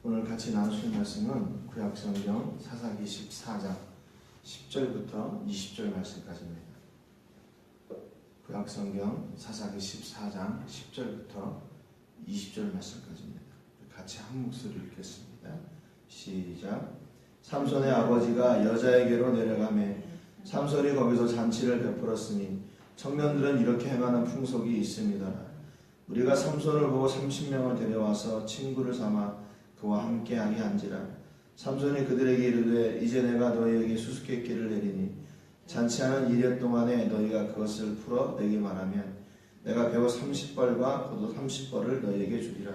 오늘 같이 나누실 말씀은 구약성경 사사기 14장 10절부터 20절 말씀까지입니다. 구약성경 사사기 14장 10절부터 20절 말씀까지입니다. 같이 한 목소리 읽겠습니다. 시작. 삼손의 아버지가 여자에게로 내려가매 삼손이 거기서 잔치를 베풀었으니 청년들은 이렇게 행하는 풍속이 있습니다. 우리가 삼손을 보고 30명을 데려와서 친구를 삼아 그와 함께하게 한지라. 삼손이 그들에게 이르되 이제 내가 너희에게 수수께끼를 내리니 잔치하는 1년 동안에 너희가 그것을 풀어 내게 말하면 내가 배우 30벌과 겉옷 30벌을 너희에게 주리라.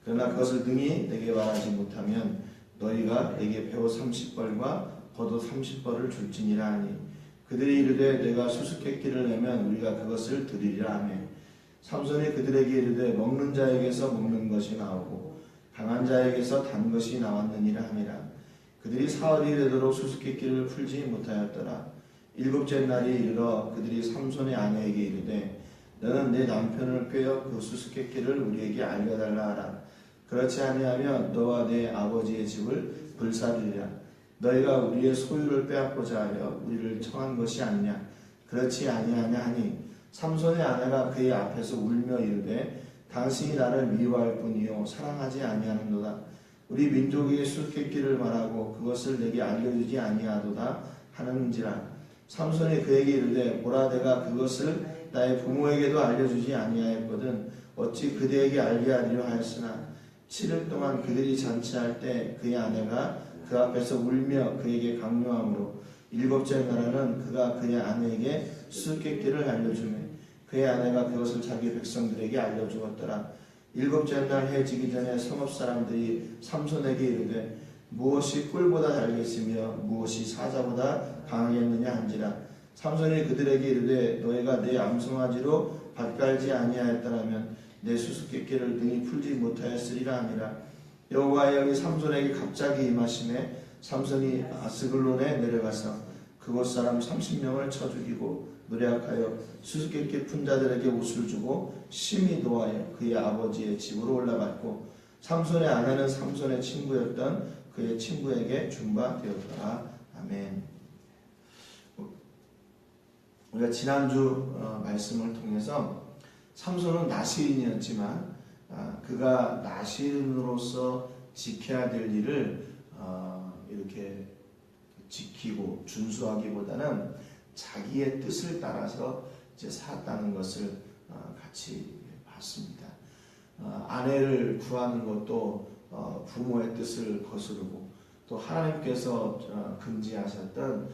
그러나 그것을 능히 내게 말하지 못하면 너희가 내게 배우 30벌과 겉옷 30벌을 줄지니라 하니 그들이 이르되 내가 수수께끼를 내면 우리가 그것을 드리리라 하며 삼손이 그들에게 이르되 먹는 자에게서 먹는 것이 나오고 강한 자에게서 단 것이 나왔느니라 하니라. 그들이 사흘이 되도록 수수께끼를 풀지 못하였더라. 7째 날이 이르러 그들이 삼손의 아내에게 이르되 너는 내 남편을 꾀어 그 수수께끼를 우리에게 알려달라 하라. 그렇지 아니하면 너와 내 아버지의 집을 불사르리라. 너희가 우리의 소유를 빼앗고자 하여 우리를 청한 것이 아니냐. 그렇지 아니하냐 하니 삼손의 아내가 그의 앞에서 울며 이르되 당신이 나를 미워할 뿐이요 사랑하지 아니하는도다. 우리 민족에게 수수께끼를 말하고 그것을 내게 알려주지 아니하도다 하는지라. 삼손이 그에게 이르되 보라 내가 그것을 나의 부모에게도 알려주지 아니하였거든 어찌 그대에게 알게 하리려 하였으나 7일 동안 그들이 잔치할 때 그의 아내가 그 앞에서 울며 그에게 강요하므로 7째 날에는 그가 그의 아내에게 수수께끼를 알려주매 그의 아내가 그것을 자기 백성들에게 알려주었더라. 7째 날 해 지기 전에 성읍 사람들이 삼손에게 이르되 무엇이 꿀보다 달겠으며 무엇이 사자보다 강하겠느냐 한지라. 삼손이 그들에게 이르되 너희가 내 암송아지로 밭갈지 아니하였더라면 내 수수께끼를 능히 풀지 못하였으리라 하니라. 여호와의 영이 삼손에게 갑자기 임하심에 삼손이 아스글론에 내려가서 그곳 사람 30명을 쳐 죽이고 노력하여 수수께끼 푼 자들에게 옷을 주고 심히 노하여 그의 아버지의 집으로 올라갔고 삼손의 아내는 삼손의 친구였던 그의 친구에게 준바되었더라. 아멘. 우리가 지난주 말씀을 통해서 삼손은 나시인이었지만 그가 나시인으로서 지켜야 될 일을 이렇게 지키고 준수하기보다는 자기의 뜻을 따라서 이제 살았다는 것을 같이 봤습니다. 아내를 구하는 것도 부모의 뜻을 거스르고 또 하나님께서 금지하셨던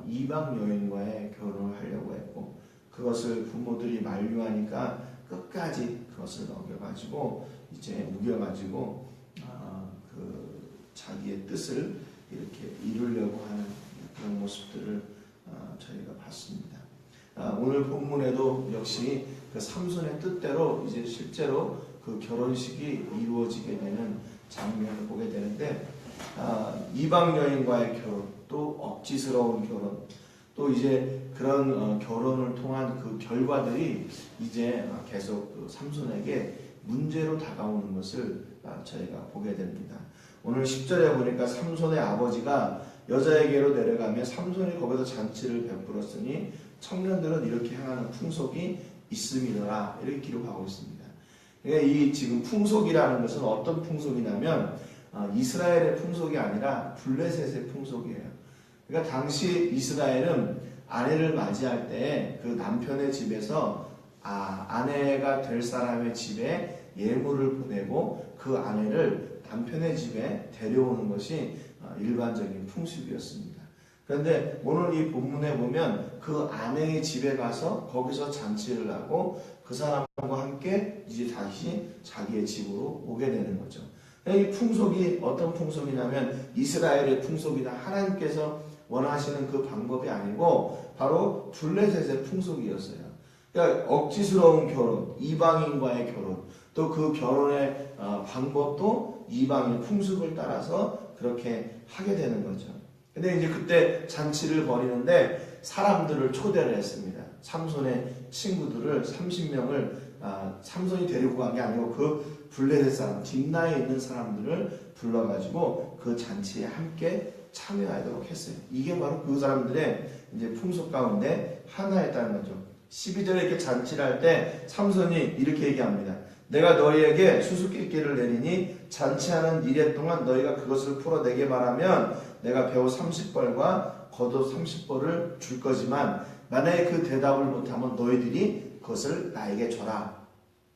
이방 여인과의 결혼을 하려고 했고 그것을 부모들이 만류하니까 끝까지 그것을 어겨가지고 이제 우겨가지고 그 자기의 뜻을 이렇게 이루려고 하는 그런 모습들을 저희가 봤습니다. 오늘 본문에도 역시 그 삼손의 뜻대로 이제 실제로 그 결혼식이 이루어지게 되는 장면을 보게 되는데 이방 여인과의 결혼, 또 억지스러운 결혼, 또 이제 그런 결혼을 통한 그 결과들이 이제 계속 그 삼손에게 문제로 다가오는 것을 저희가 보게 됩니다. 오늘 10절에 보니까 삼손의 아버지가 여자에게로 내려가며 삼손이 거기서 잔치를 베풀었으니 청년들은 이렇게 행하는 풍속이 있음이더라 이렇게 기록하고 있습니다. 그러니까 이 지금 풍속이라는 것은 어떤 풍속이냐면 이스라엘의 풍속이 아니라 블레셋의 풍속이에요. 그러니까 당시 이스라엘은 아내를 맞이할 때 그 남편의 집에서 아내가 될 사람의 집에 예물을 보내고 그 아내를 남편의 집에 데려오는 것이 일반적인 풍습이었습니다. 그런데 오늘 이 본문에 보면 그 아내의 집에 가서 거기서 잔치를 하고 그 사람과 함께 이제 다시 자기의 집으로 오게 되는 거죠. 이 풍속이 어떤 풍속이냐면 이스라엘의 풍속이다. 하나님께서 원하시는 그 방법이 아니고 바로 블레셋의 풍속이었어요. 그러니까 억지스러운 결혼, 이방인과의 결혼, 또 그 결혼의 방법도 이방인 풍습을 따라서 그렇게 하게 되는 거죠. 근데 이제 그때 잔치를 벌이는데 사람들을 초대를 했습니다. 삼손의 친구들을 30명을 삼손이 데리고 간 게 아니고 그 블레셋 사람, 딥나에 있는 사람들을 불러가지고 그 잔치에 함께 참여하도록 했어요. 이게 바로 그 사람들의 이제 풍속 가운데 하나였다는 거죠. 12절에 이렇게 잔치를 할 때 삼손이 이렇게 얘기합니다. 내가 너희에게 수수께끼를 내리니 잔치하는 이래 동안 너희가 그것을 풀어내게 말하면 내가 배우 30벌과 겉옷 30벌을 줄 거지만 만약에 그 대답을 못하면 너희들이 그것을 나에게 줘라.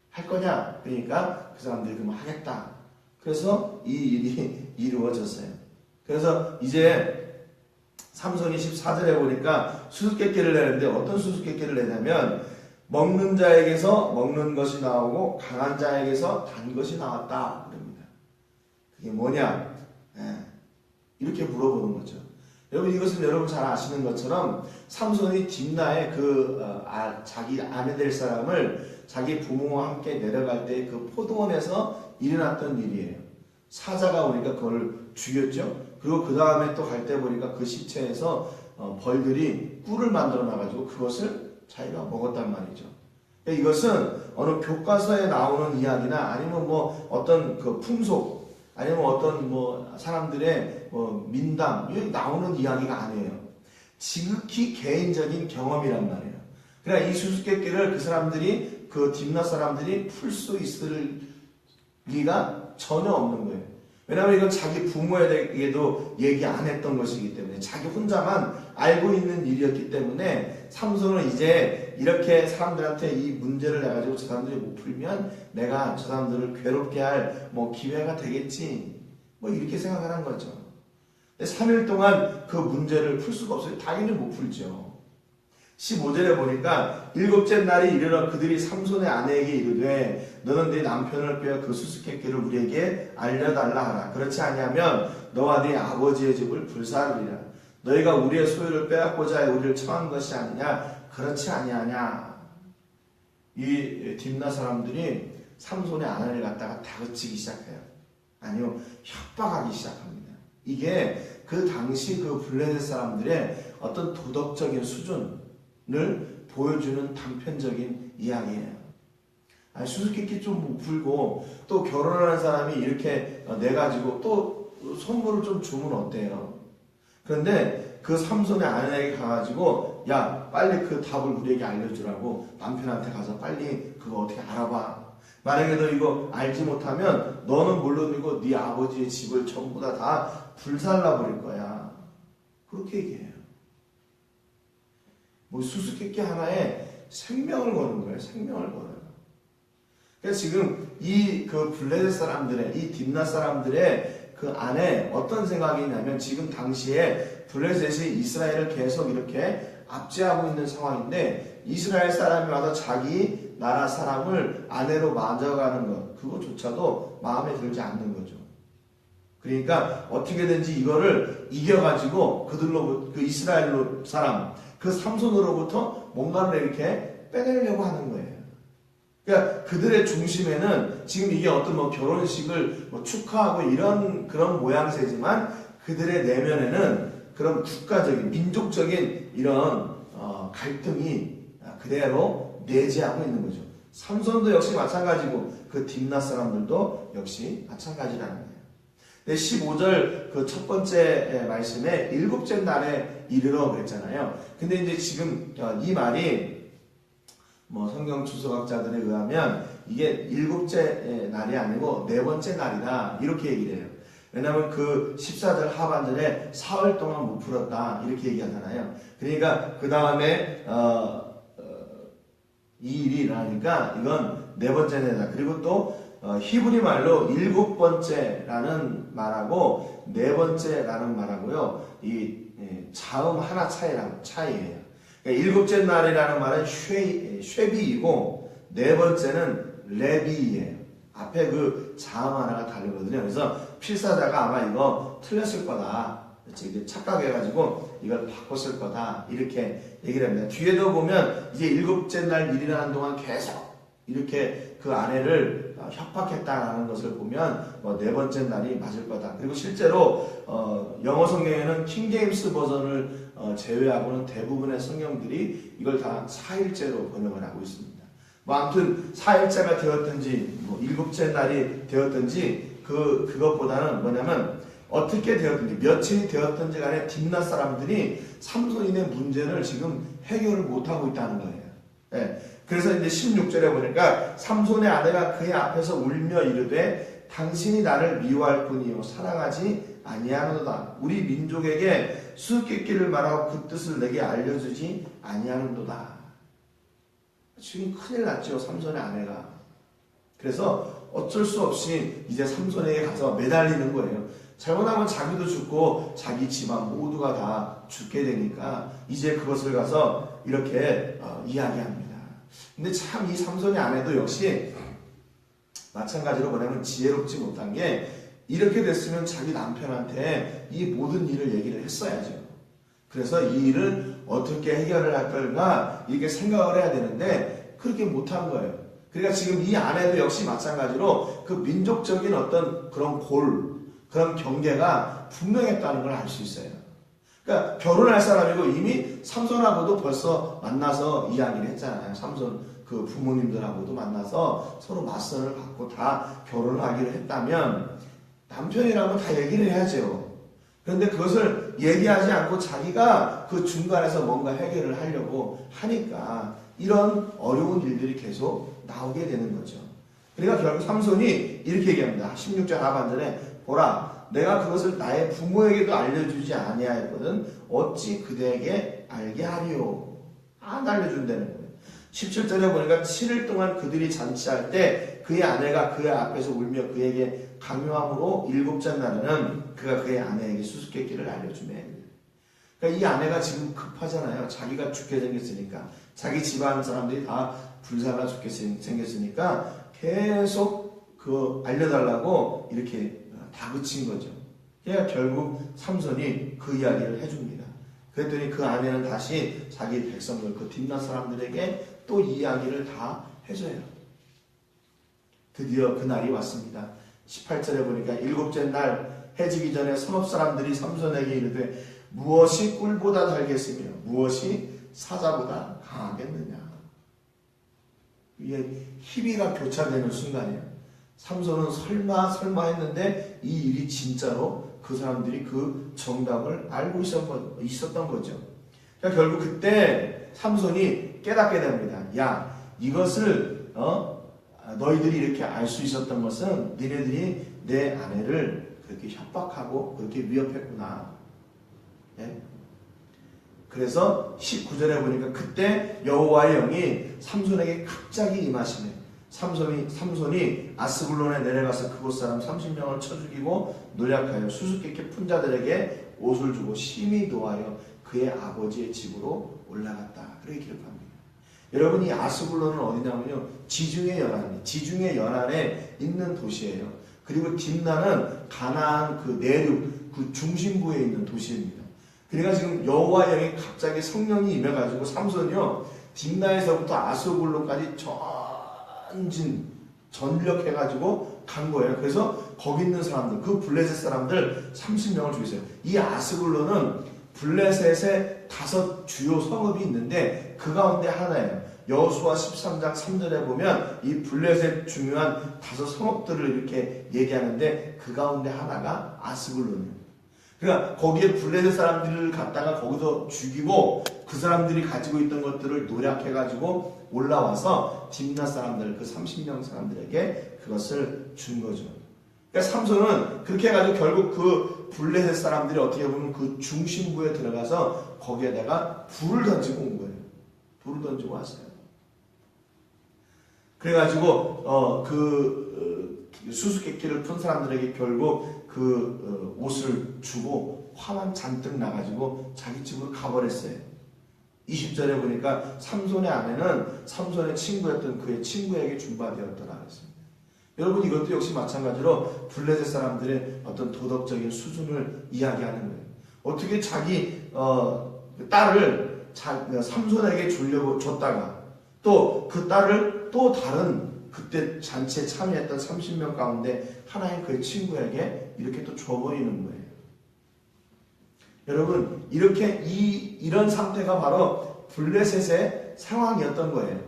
할 거냐? 그러니까 그 사람들이 그러면 하겠다. 그래서 이 일이 이루어졌어요. 그래서 이제 삼손이 14절에 보니까 수수께끼를 내는데 어떤 수수께끼를 내냐면 먹는 자에게서 먹는 것이 나오고 강한 자에게서 단 것이 나왔다. 그럽니다. 그게 뭐냐? 이렇게 물어보는 거죠. 여러분 이것은 여러분 잘 아시는 것처럼 삼손이 딥나에 자기 아내 될 사람을 자기 부모와 함께 내려갈 때 그 포도원에서 일어났던 일이에요. 사자가 오니까 그걸 죽였죠. 그리고 그 다음에 또 갈 때 보니까 그 시체에서 벌들이 꿀을 만들어 놔가지고 그것을 자기가 먹었단 말이죠. 이것은 어느 교과서에 나오는 이야기나 아니면 뭐 어떤 그 풍속 아니면 어떤 뭐 사람들의 민담 이런 나오는 이야기가 아니에요. 지극히 개인적인 경험이란 말이에요. 그러니까 이 수수께끼를 그 사람들이 그 딥나 사람들이 풀 수 있을 리가 전혀 없는 거예요. 왜냐하면 이건 자기 부모에게도 얘기 안 했던 것이기 때문에 자기 혼자만 알고 있는 일이었기 때문에 삼손은 이제 이렇게 사람들한테 이 문제를 내가지고 저 사람들이 못 풀면 내가 저 사람들을 괴롭게 할 기회가 되겠지 이렇게 생각을 한 거죠. 3일 동안 그 문제를 풀 수가 없어요. 당연히 못 풀죠. 15절에 보니까 일곱째 날이 이르러 그들이 삼손의 아내에게 이르되 너는 네 남편을 빼어 그 수수께끼를 우리에게 알려달라 하라. 그렇지 아니하면 너와 네 아버지의 집을 불사르리라. 너희가 우리의 소유를 빼앗고자 우리를 청한 것이 아니냐. 그렇지 아니하냐. 이 딥나 사람들이 삼손의 아내를 갖다가 다그치기 시작해요. 아니요, 협박하기 시작합니다. 이게 그 당시 그 블레셋 사람들의 어떤 도덕적인 수준을 보여주는 단편적인 이야기예요. 수수께끼 좀 풀고 또 결혼하는 사람이 이렇게 내가지고 또 선물을 좀 주면 어때요? 그런데 그 삼손의 아내에게 가가지고 야 빨리 그 답을 우리에게 알려주라고 남편한테 가서 빨리 그거 어떻게 알아봐. 만약에 너 이거 알지 못하면 너는 물론이고 네 아버지의 집을 전부 다 불살라 버릴 거야. 그렇게 얘기해요. 수수께끼 하나에 생명을 거는 거예요. 생명을 걸어요. 그러니까 지금 이 그 블레셋 사람들의 이 딥나 사람들의 그 안에 어떤 생각이 있냐면 지금 당시에 블레셋이 이스라엘을 계속 이렇게 압제하고 있는 상황인데 이스라엘 사람이 와서 자기 나라 사람을 아내로 맞아가는 것 그거조차도 마음에 들지 않는 거죠. 그러니까 어떻게든지 이거를 이겨가지고 그 이스라엘 사람 그 삼손으로부터 뭔가를 이렇게 빼내려고 하는 거예요. 그러니까 그들의 중심에는 지금 이게 어떤 결혼식을 축하하고 이런 그런 모양새지만 그들의 내면에는 그런 국가적인 민족적인 이런 갈등이 그대로 내재하고 있는 거죠. 삼손도 역시 마찬가지고 그 딥나 사람들도 역시 마찬가지라는 거예요. 15절 그 첫 번째 말씀에 일곱째 날에 이르러 그랬잖아요. 근데 이제 지금 이 말이 성경 주석학자들에 의하면 이게 일곱째 날이 아니고 네 번째 날이다 이렇게 얘기를 해요. 왜냐하면 그 14절 하반절에 사흘 동안 못 풀었다 이렇게 얘기하잖아요. 그러니까 그 다음에 이 일이 일어나니까 이건 네 번째 날이다. 그리고 또 히브리 말로 일곱 번째라는 말하고 네 번째라는 말하고요. 이 자음 하나 차이예요. 그러니까 일곱째 날이라는 말은 쉐비이고 네 번째는 레비예요. 앞에 그 자음 하나가 다르거든요. 그래서 필사자가 아마 이거 틀렸을 거다. 착각해가지고 이걸 바꿨을 거다. 이렇게 얘기를 합니다. 뒤에도 보면 이제 일곱째 날 일이라는 동안 계속 이렇게 그 아내를 협박했다라는 것을 보면 네 번째 날이 맞을 거다. 그리고 실제로 영어 성경에는 킹제임스 버전을 제외하고는 대부분의 성경들이 이걸 다 4일째로 번역을 하고 있습니다. 뭐 아무튼 4일째가 되었든지 뭐 7째 날이 되었든지 그것보다는 뭐냐면 어떻게 되었든지 며칠이 되었든지 간에 딥낫 사람들이 삼손인의 문제를 지금 해결을 못하고 있다는 거예요. 예. 그래서 이제 16절에 보니까 삼손의 아내가 그의 앞에서 울며 이르되 당신이 나를 미워할 뿐이요 사랑하지 아니하는도다. 우리 민족에게 수수께끼를 말하고 그 뜻을 내게 알려주지 아니하는도다. 지금 큰일 났죠, 삼손의 아내가. 그래서 어쩔 수 없이 이제 삼손에게 가서 매달리는 거예요. 잘못하면 자기도 죽고 자기 집안 모두가 다 죽게 되니까 이제 그것을 가서 이렇게 이야기합니다. 근데 참 이 삼손의 아내도 역시 마찬가지로 뭐냐면 지혜롭지 못한 게 이렇게 됐으면 자기 남편한테 이 모든 일을 얘기를 했어야죠. 그래서 이 일을 어떻게 해결을 할 걸까 이렇게 생각을 해야 되는데 그렇게 못한 거예요. 그러니까 지금 이 아내도 역시 마찬가지로 그 민족적인 어떤 그런 그런 경계가 분명했다는 걸 알 수 있어요. 그러니까 결혼할 사람이고 이미 삼손하고도 벌써 만나서 이야기를 했잖아요. 삼손 그 부모님들하고도 만나서 서로 맞선을 받고 다 결혼을 하기로 했다면 남편이라면 다 얘기를 해야죠. 그런데 그것을 얘기하지 않고 자기가 그 중간에서 뭔가 해결을 하려고 하니까 이런 어려운 일들이 계속 나오게 되는 거죠. 그러니까 결국 삼손이 이렇게 얘기합니다. 16절 하반절에 보라 내가 그것을 나의 부모에게도 알려주지 아니하였거든 어찌 그대에게 알게 하리요. 안 알려준다는 거예요. 17절에 보니까 7일 동안 그들이 잔치할 때 그의 아내가 그의 앞에서 울며 그에게 강요함으로 7째 날에는 그가 그의 아내에게 수수께끼를 알려주매. 그러니까 이 아내가 지금 급하잖아요. 자기가 죽게 생겼으니까. 자기 집안 사람들이 다 불살라 죽게 생겼으니까 계속 알려달라고 이렇게 다그친 거죠. 그러니까 결국 삼손이 그 이야기를 해줍니다. 그랬더니 그 아내는 다시 자기 백성들, 그 딥낫 사람들에게 또 이야기를 다 해줘요. 드디어 그날이 왔습니다. 18절에 보니까 7째 날 해지기 전에 성읍 사람들이 삼손에게 이르되 무엇이 꿀보다 달겠으며 무엇이 사자보다 강하겠느냐. 이게 희비가 교차되는 순간이에요. 삼손은 설마 했는데 이 일이 진짜로 그 사람들이 그 정답을 알고 있었던 거죠. 그러니까 결국 그때 삼손이 깨닫게 됩니다. 야, 이것을 너희들이 이렇게 알 수 있었던 것은 너희들이 내 아내를 그렇게 협박하고 그렇게 위협했구나. 예? 그래서 19절에 보니까 그때 여호와의 영이 삼손에게 갑자기 임하시네. 삼손이 아스불론에 내려가서 그곳 사람 30명을 쳐 죽이고 노략하여 수수께끼 푼 자들에게 옷을 주고 심히 노하여 그의 아버지의 집으로 올라갔다. 그렇게 기록합니다. 여러분 이 아스불론은 어디냐면요. 지중해 연안에 있는 도시예요. 그리고 딥나는 가나안 그 내륙 그 중심부에 있는 도시입니다. 그러니까 지금 여호와 영이 갑자기 성령이 임해가지고 삼손이요 딥나에서부터 아스불론까지 전력해가지고 간 거예요. 그래서 거기 있는 사람들, 그 블레셋 사람들 30명을 죽였어요. 이 아스불론은 블레셋의 5 주요 성읍이 있는데 그 가운데 하나예요. 여호수아 13장 3절에 보면 이 블레셋 중요한 5 성읍들을 이렇게 얘기하는데 그 가운데 하나가 아스불론이에요. 그러니까 거기에 블레셋 사람들을 갖다가 거기서 죽이고 그 사람들이 가지고 있던 것들을 노략해가지고 올라와서 딥낫 사람들, 그 30명 사람들에게 그것을 준 거죠. 그러니까 삼손은 그렇게 해가지고 결국 그 블레셋 사람들이 어떻게 보면 그 중심부에 들어가서 거기에다가 불을 던지고 온 거예요. 불을 던지고 왔어요. 그래가지고 수수께끼를 푼 사람들에게 결국 그 옷을 주고 화만 잔뜩 나가지고 자기 집으로 가버렸어요. 20절에 보니까 삼손의 아내는 삼손의 친구였던 그의 친구에게 준바되었더라 그랬습니다. 여러분 이것도 역시 마찬가지로 블레셋 사람들의 어떤 도덕적인 수준을 이야기하는 거예요. 어떻게 자기 딸을 삼손에게 주려고 줬다가 또 그 딸을 또 다른 그때 잔치에 참여했던 30명 가운데 하나인 그의 친구에게 이렇게 또 줘버리는 거예요. 여러분 이런 상태가 바로 블레셋의 상황이었던 거예요.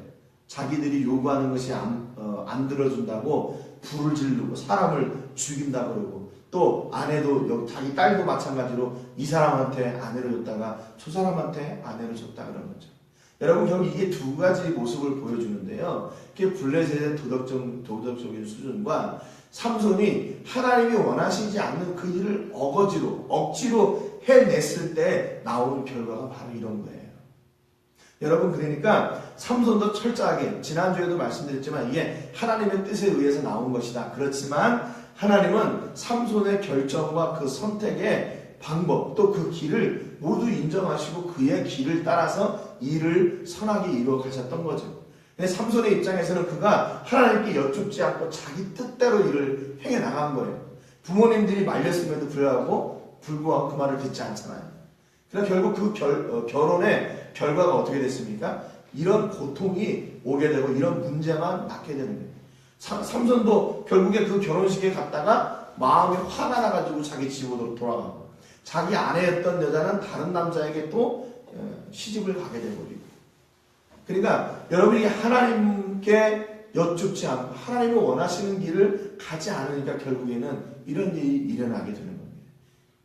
자기들이 요구하는 것이 안 들어준다고 불을 지르고 사람을 죽인다 그러고, 또 아내도 자기 딸도 마찬가지로 이 사람한테 아내를 줬다가 저 사람한테 아내를 줬다 그런 거죠. 여러분 결국 이게 두 가지 모습을 보여주는데요. 이게 블레셋의 도덕적인 수준과 삼손이 하나님이 원하시지 않는 그 일을 억지로 해냈을 때 나오는 결과가 바로 이런 거예요. 여러분 그러니까 삼손도 철저하게, 지난주에도 말씀드렸지만 이게 하나님의 뜻에 의해서 나온 것이다. 그렇지만 하나님은 삼손의 결정과 그 선택의 방법, 또 그 길을 모두 인정하시고 그의 길을 따라서 일을 선하게 이루어 가셨던 거죠. 근데 삼손의 입장에서는 그가 하나님께 여쭙지 않고 자기 뜻대로 일을 행해 나간 거예요. 부모님들이 말렸음에도 불구하고 그 말을 듣지 않잖아요. 그래서 결국 그 결혼의 결과가 어떻게 됐습니까? 이런 고통이 오게 되고 이런 문제만 낳게 되는 거예요. 삼손도 결국에 그 결혼식에 갔다가 마음이 화가 나가지고 자기 집으로 돌아가고, 자기 아내였던 여자는 다른 남자에게 또 시집을 가게 되버리고. 그러니까 여러분이 하나님께 여쭙지 않고 하나님이 원하시는 길을 가지 않으니까 결국에는 이런 일이 일어나게 되는 겁니다.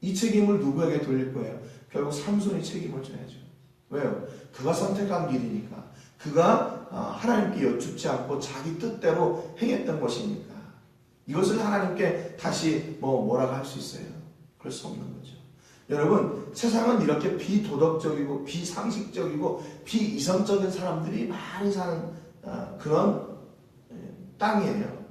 이 책임을 누구에게 돌릴 거예요? 결국 삼손이 책임을 져야죠. 왜요? 그가 선택한 길이니까. 그가 하나님께 여쭙지 않고 자기 뜻대로 행했던 것이니까. 이것을 하나님께 다시 뭐라고 할 수 있어요? 그럴 수 없는 거죠. 여러분 세상은 이렇게 비도덕적이고 비상식적이고 비이성적인 사람들이 많이 사는 그런 땅이에요.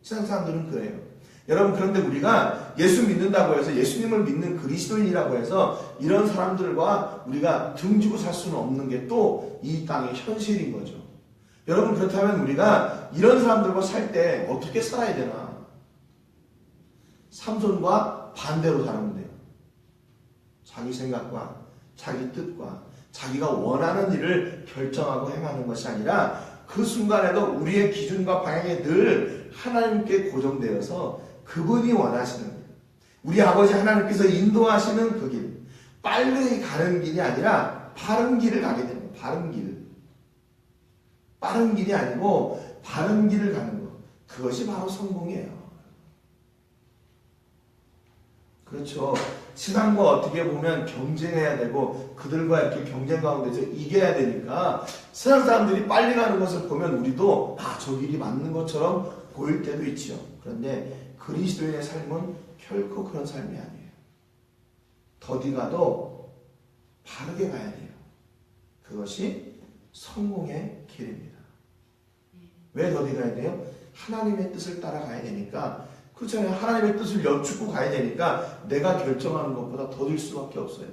세상 사람들은 그래요. 여러분 그런데 우리가 예수 믿는다고 해서, 예수님을 믿는 그리스도인이라고 해서 이런 사람들과 우리가 등지고 살 수는 없는 게 또 이 땅의 현실인 거죠. 여러분 그렇다면 우리가 이런 사람들과 살 때 어떻게 살아야 되나? 삼손과 반대로 살면 돼요. 자기 생각과 자기 뜻과 자기가 원하는 일을 결정하고 행하는 것이 아니라 그 순간에도 우리의 기준과 방향이 늘 하나님께 고정되어서 그분이 원하시는 길, 우리 아버지 하나님께서 인도하시는 그 길, 빨리 가는 길이 아니라 바른 길을 가게 되는 거예요. 바른 길. 빠른 길이 아니고 바른 길을 가는 것. 그것이 바로 성공이에요. 그렇죠. 세상과 어떻게 보면 경쟁해야 되고 그들과 이렇게 경쟁 가운데서 이겨야 되니까 세상 사람들이 빨리 가는 것을 보면 우리도 저 길이 맞는 것처럼 보일 때도 있죠. 그런데 그리스도인의 삶은 결코 그런 삶이 아니에요. 더디 가도 바르게 가야 돼요. 그것이 성공의 길입니다. 왜 더디 가야 돼요? 하나님의 뜻을 따라가야 되니까. 그렇잖아요. 하나님의 뜻을 여쭙고 가야 되니까 내가 결정하는 것보다 더딜 수밖에 없어요.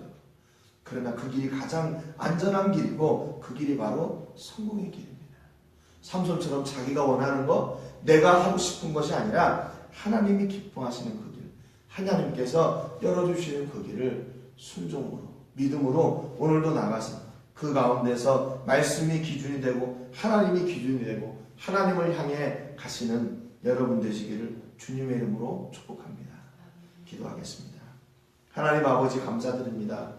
그러나 그 길이 가장 안전한 길이고 그 길이 바로 성공의 길입니다. 삼손처럼 자기가 원하는 것, 내가 하고 싶은 것이 아니라 하나님이 기뻐하시는 그 길, 하나님께서 열어주시는 그 길을 순종으로, 믿음으로 오늘도 나가서 그 가운데서 말씀이 기준이 되고 하나님이 기준이 되고 하나님을 향해 가시는 여러분 되시기를 주님의 이름으로 축복합니다. 기도하겠습니다. 하나님 아버지 감사드립니다.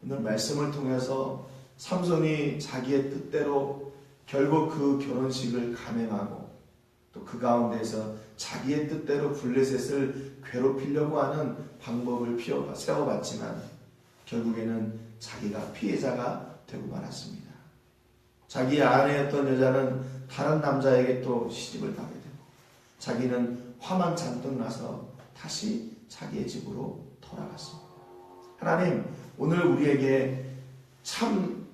오늘 말씀을 통해서 삼손이 자기의 뜻대로 결국 그 결혼식을 감행하고 또 그 가운데서 자기의 뜻대로 블레셋을 괴롭히려고 하는 방법을 세워봤지만 결국에는 자기가 피해자가 되고 말았습니다. 자기의 아내였던 여자는 다른 남자에게 또 시집을 가게 되고 자기는 화만 잔뜩 나서 다시 자기의 집으로 돌아갔습니다. 하나님, 오늘 우리에게 참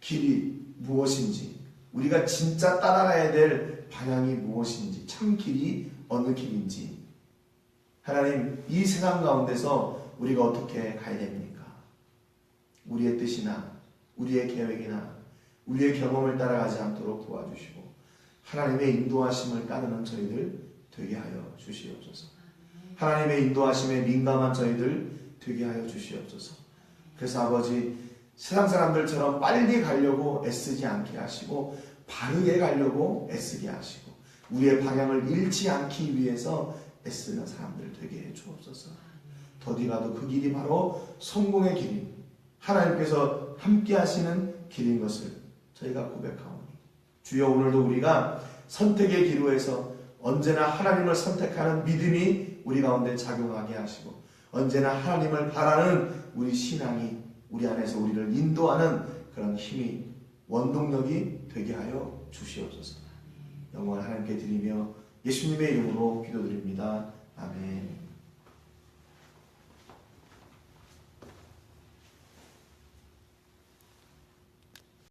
길이 무엇인지, 우리가 진짜 따라가야 될 방향이 무엇인지, 참 길이 어느 길인지, 하나님, 이 세상 가운데서 우리가 어떻게 가야 됩니까? 우리의 뜻이나 우리의 계획이나 우리의 경험을 따라가지 않도록 도와주시고 하나님의 인도하심을 따르는 저희들 되게 하여 주시옵소서. 하나님의 인도하심에 민감한 저희들 되게 하여 주시옵소서. 그래서 아버지, 세상 사람들처럼 빨리 가려고 애쓰지 않게 하시고 바르게 가려고 애쓰게 하시고 우리의 방향을 잃지 않기 위해서 애쓰는 사람들 되게 해 주옵소서. 더디 가도 그 길이 바로 성공의 길인, 하나님께서 함께 하시는 길인 것을 저희가 고백하오니 주여, 오늘도 우리가 선택의 기로에서 언제나 하나님을 선택하는 믿음이 우리 가운데 작용하게 하시고, 언제나 하나님을 바라는 우리 신앙이 우리 안에서 우리를 인도하는 그런 힘이, 원동력이 되게 하여 주시옵소서. 영광을 하나님께 드리며 예수님의 이름으로 기도드립니다. 아멘.